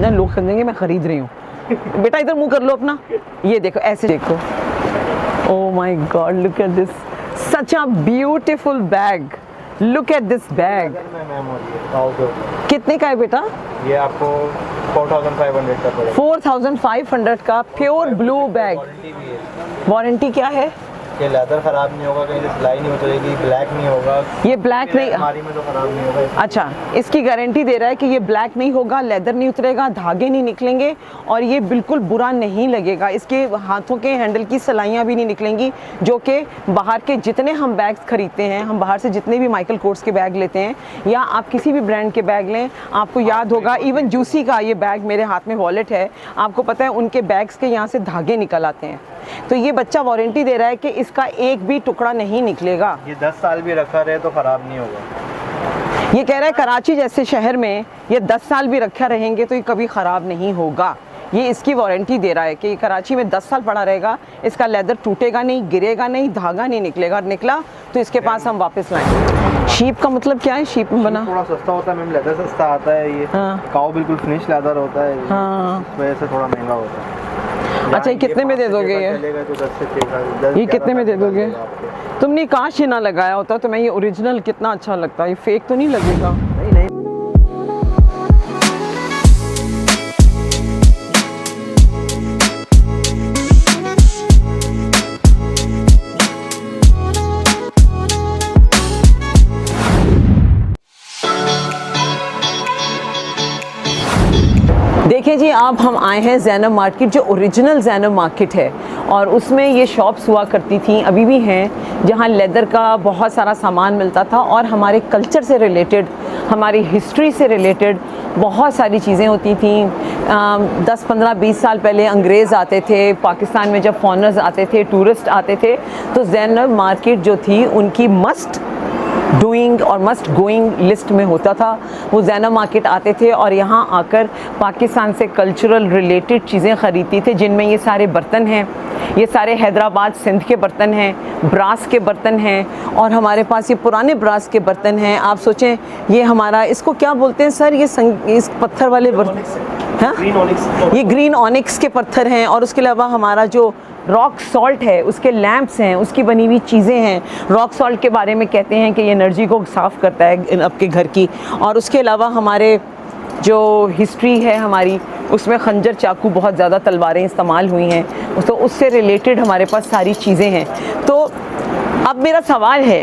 समझना, लोग समझेंगे मैं खरीद रही हूँ। बेटा इधर मुंह कर लो अपना, ये देखो ऐसे देखो। Oh my God, look at this, such a beautiful bag. Look at this bag. कितने का है बेटा? ये आपको 4500 का पड़ेगा। 4500 का प्योर ब्लू बैग। वारंटी क्या है? ये लेदर खराब नहीं होगा, कहीं से सिलाई नहीं उतरेगी, ब्लैक नहीं होगा। ये ब्लैक नहीं, हमारी में तो खराब नहीं होगा। अच्छा, इसकी गारंटी दे रहा है कि ये ब्लैक नहीं होगा, लेदर नहीं उतरेगा, धागे नहीं निकलेंगे और ये बिल्कुल बुरा नहीं लगेगा। इसके हाथों के हैंडल की सलाइयाँ भी नहीं निकलेंगी, जो कि बाहर के जितने हम बैग्स खरीदते हैं, हम बाहर से जितने भी माइकल कोर्स के बैग लेते हैं या आप किसी भी ब्रांड के बैग लें, आपको याद होगा इवन जूसी का ये बैग, मेरे हाथ में वॉलेट है, आपको पता है उनके बैग्स के यहाँ से धागे निकल आते हैं। तो ये बच्चा वारंटी दे रहा है कि इसका एक भी टुकड़ा नहीं निकलेगा। ये 10 साल भी रखा रहे तो ख़राब नहीं होगा। ये कह रहा है कराची जैसे शहर में ये 10 साल भी रखा रहेंगे तो ये कभी ख़राब नहीं होगा। ये इसकी वारंटी दे रहा है कि कराची में 10 साल पड़ा रहेगा, इसका लेदर टूटेगा नहीं, गिरेगा नहीं, धागा नहीं निकलेगा, निकला तो इसके पास हम वापस लाएंगे। शीप का मतलब क्या है? शीप में बना थोड़ा सस्ता होता है मैम, लेदर सस्ता आता है ये। हाँ। काऊ बिल्कुल फिनिश लेदर होता है। हाँ। इस वजह से थोड़ा महंगा होता है। अच्छा, ये कितने में दे दोगे? ये तो 10 से 6 ये कितने में दे दोगे? तुमने काश ही ना लगाया होता तो मैं ये ओरिजिनल कितना अच्छा लगता, ये फेक तो नहीं लगेगा? नहीं नहीं। देखिए जी, आप हम आए हैं ज़ैनब मार्केट, जो ओरिजिनल ज़ैनब मार्केट है और उसमें ये शॉप्स हुआ करती थी, अभी भी हैं, जहाँ लेदर का बहुत सारा सामान मिलता था और हमारे कल्चर से रिलेटेड, हमारी हिस्ट्री से रिलेटेड बहुत सारी चीज़ें होती थी। 10, 15, 20 साल पहले अंग्रेज़ आते थे पाकिस्तान में, जब फॉरेनर्स आते थे, टूरिस्ट आते थे, तो ज़ैनब मार्केट जो थी उनकी मस्ट डूइंग और मस्ट गोइंग लिस्ट में होता था। वो ज़ैनब मार्केट आते थे और यहाँ आकर पाकिस्तान से कल्चरल रिलेटेड चीज़ें ख़रीदती थे, जिनमें ये सारे बर्तन हैं, ये सारे हैदराबाद सिंध के बर्तन हैं, ब्रास के बर्तन हैं और हमारे पास ये पुराने ब्रास के बर्तन हैं। आप सोचें, ये हमारा, इसको क्या बोलते हैं सर, ये इस पत्थर वाले बर्तन, हाँ, ये ग्रीन ऑनिक्स के पत्थर हैं और उसके अलावा हमारा जो रॉक सॉल्ट है, उसके लैंप्स हैं, उसकी बनी हुई चीज़ें हैं। रॉक सॉल्ट के बारे में कहते हैं कि ये एनर्जी को साफ़ करता है आपके घर की। और उसके अलावा हमारे जो हिस्ट्री है हमारी, उसमें खंजर, चाकू, बहुत ज़्यादा तलवारें इस्तेमाल हुई हैं, तो उससे रिलेटेड हमारे पास सारी चीज़ें हैं। तो अब मेरा सवाल है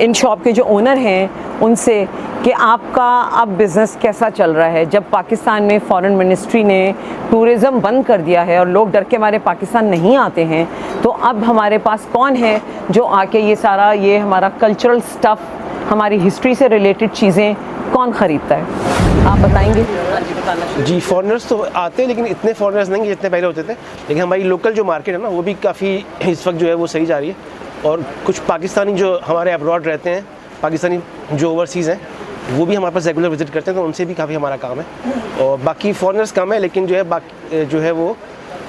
इन शॉप के जो ओनर हैं उनसे कि आपका अब बिज़नेस कैसा चल रहा है? जब पाकिस्तान में फॉरेन मिनिस्ट्री ने टूरिज़्म बंद कर दिया है और लोग डर के हमारे पाकिस्तान नहीं आते हैं, तो अब हमारे पास कौन है जो आके ये सारा, ये हमारा कल्चरल स्टफ़, हमारी हिस्ट्री से रिलेटेड चीज़ें कौन ख़रीदता है? आप बताएंगे? जी, फॉरेनर्स तो आते हैं लेकिन इतने फॉरेनर्स नहीं जितने पहले होते थे, लेकिन हमारी लोकल जो मार्केट है ना, वो भी काफ़ी इस वक्त जो है वो सही जा रही है। और कुछ पाकिस्तानी जो हमारे अब्रॉड रहते हैं, पाकिस्तानी जो ओवरसीज़ हैं, वो भी हमारे पास रेगुलर विज़िट करते हैं, तो उनसे भी काफ़ी हमारा काम है। और बाकी फॉरेनर्स कम है, लेकिन जो है बाकी जो है वो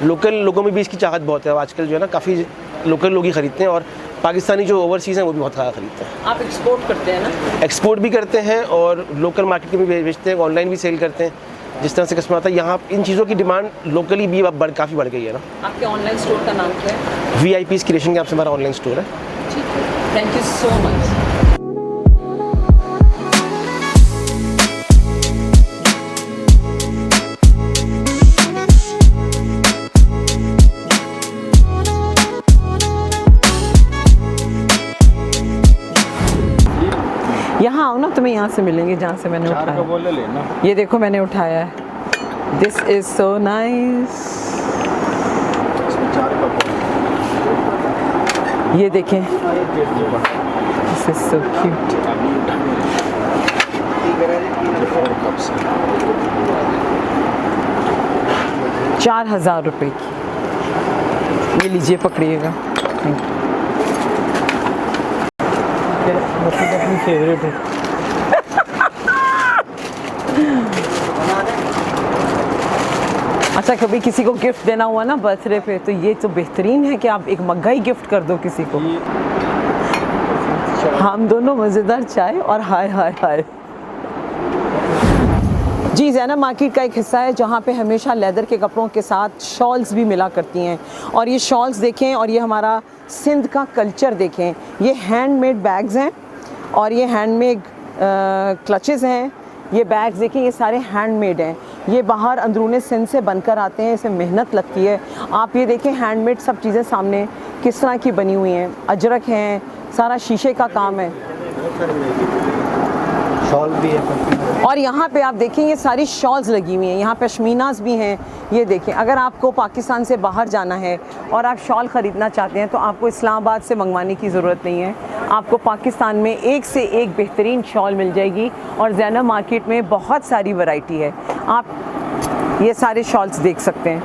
लोकल लोगों में भी इसकी चाहत बहुत है। आजकल जो है ना काफ़ी लोकल लोग ही ख़रीदते हैं और पाकिस्तानी जो ओवरसीज़ हैं वो भी बहुत ज़्यादा ख़रीदते हैं। आप एक्सपोर्ट करते हैं ना? एक्सपोर्ट भी करते हैं और लोकल मार्केट में भी बेचते हैं, ऑनलाइन भी सेल करते हैं। जिस तरह से कस्टमर आता है, यहाँ इन चीज़ों की डिमांड लोकली भी अब काफ़ी बढ़ गई है ना। आपके ऑनलाइन स्टोर का नाम क्या है? VIP क्रिएशन के नाम से हमारा ऑनलाइन स्टोर है। ठीक है, थैंक यू सो मच। यहाँ आओ ना, तुम्हें यहाँ से मिलेंगे जहाँ से मैंने उठाया। बोले लेना। ये देखो मैंने उठाया है, दिस इज सो नाइस। ये देखें, दिस इज सो क्यूट। 4000 रुपए की। ये लीजिए, पकड़िएगा। अपनी फेवरेट है। अच्छा, कभी किसी को गिफ्ट देना हुआ ना बर्थडे पे, तो ये तो बेहतरीन है कि आप एक मग्गा ही गिफ्ट कर दो किसी को। हम दोनों मज़ेदार चाय और हाय हाय हाय। जी, ज़ैनब मार्केट का एक हिस्सा है जहाँ पे हमेशा लेदर के कपड़ों के साथ शॉल्स भी मिला करती हैं। और ये शॉल्स देखें और ये हमारा सिंध का कल्चर देखें। ये हैंडमेड बैग्स हैं और ये हैंडमेड क्लचेस हैं। ये बैग्स देखें, ये सारे हैंडमेड हैं। ये बाहर अंदरूने सिंध से बनकर आते हैं, इसमें मेहनत लगती है। आप ये देखें हैंडमेड सब चीज़ें सामने किस तरह की बनी हुई हैं। अजरक हैं, सारा शीशे का काम है। शॉल भी है और यहाँ पे आप देखें ये सारी शॉल्स लगी हुई हैं। यहाँ पश्मीनास भी हैं। ये देखें, अगर आपको पाकिस्तान से बाहर जाना है और आप शॉल ख़रीदना चाहते हैं तो आपको इस्लामाबाद से मंगवाने की ज़रूरत नहीं है। आपको पाकिस्तान में एक से एक बेहतरीन शॉल मिल जाएगी और ज़ैनब मार्केट में बहुत सारी वैरायटी है। आप ये सारे शॉल्स देख सकते हैं।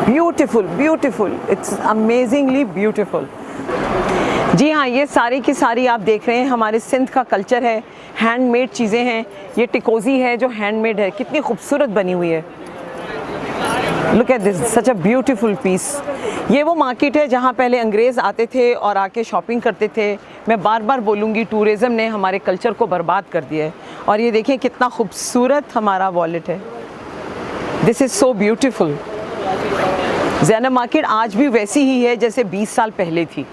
Beautiful, beautiful, it's amazingly beautiful. जी हाँ, ये सारी की सारी आप देख रहे हैं हमारे सिंध का कल्चर है। हैंडमेड चीज़ें हैं। ये टिकोज़ी है जो हैंडमेड है, कितनी खूबसूरत बनी हुई है। Look at this, such a beautiful piece. ये वो मार्केट है जहाँ पहले अंग्रेज़ आते थे और आके शॉपिंग करते थे। मैं बार बार बोलूँगी, टूरिज़म ने हमारे कल्चर को बर्बाद कर दिया है। और ये देखिए कितना खूबसूरत हमारा वॉलेट है। This is so beautiful. Zainab market आज भी वैसी ही है जैसे 20 साल पहले थी।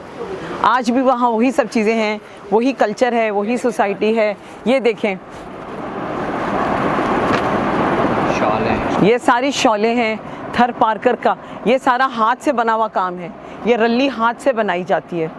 आज भी वहाँ वही सब चीज़ें हैं, वही कल्चर है, वही सोसाइटी है। ये देखें, शॉल है, ये सारी शॉलें हैं थर पार्कर का। ये सारा हाथ से बना हुआ काम है। ये रल्ली हाथ से बनाई जाती है,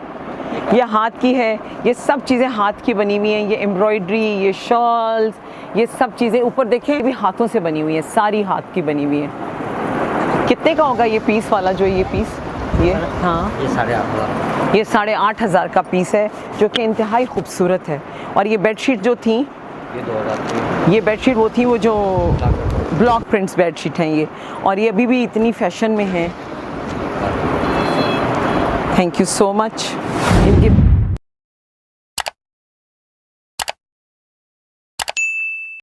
ये हाथ की है। ये सब चीज़ें हाथ की बनी हुई हैं। ये एम्ब्रॉयडरी, ये शॉल्स, ये सब चीज़ें ऊपर देखें ये भी हाथों से बनी हुई हैं, सारी हाथ की बनी हुई हैं। कितने का होगा ये पीस वाला, जो ये पीस, ये हाँ ये 8,500, ये 8,500 का पीस है जो कि इंतहाई खूबसूरत है। और ये बेडशीट जो थी, ये 2,000 की, ये बेडशीट वो थी वो जो ब्लॉक प्रिंट्स बेडशीट हैं ये। और ये अभी भी इतनी फैशन में है। Thank you so much. इनकी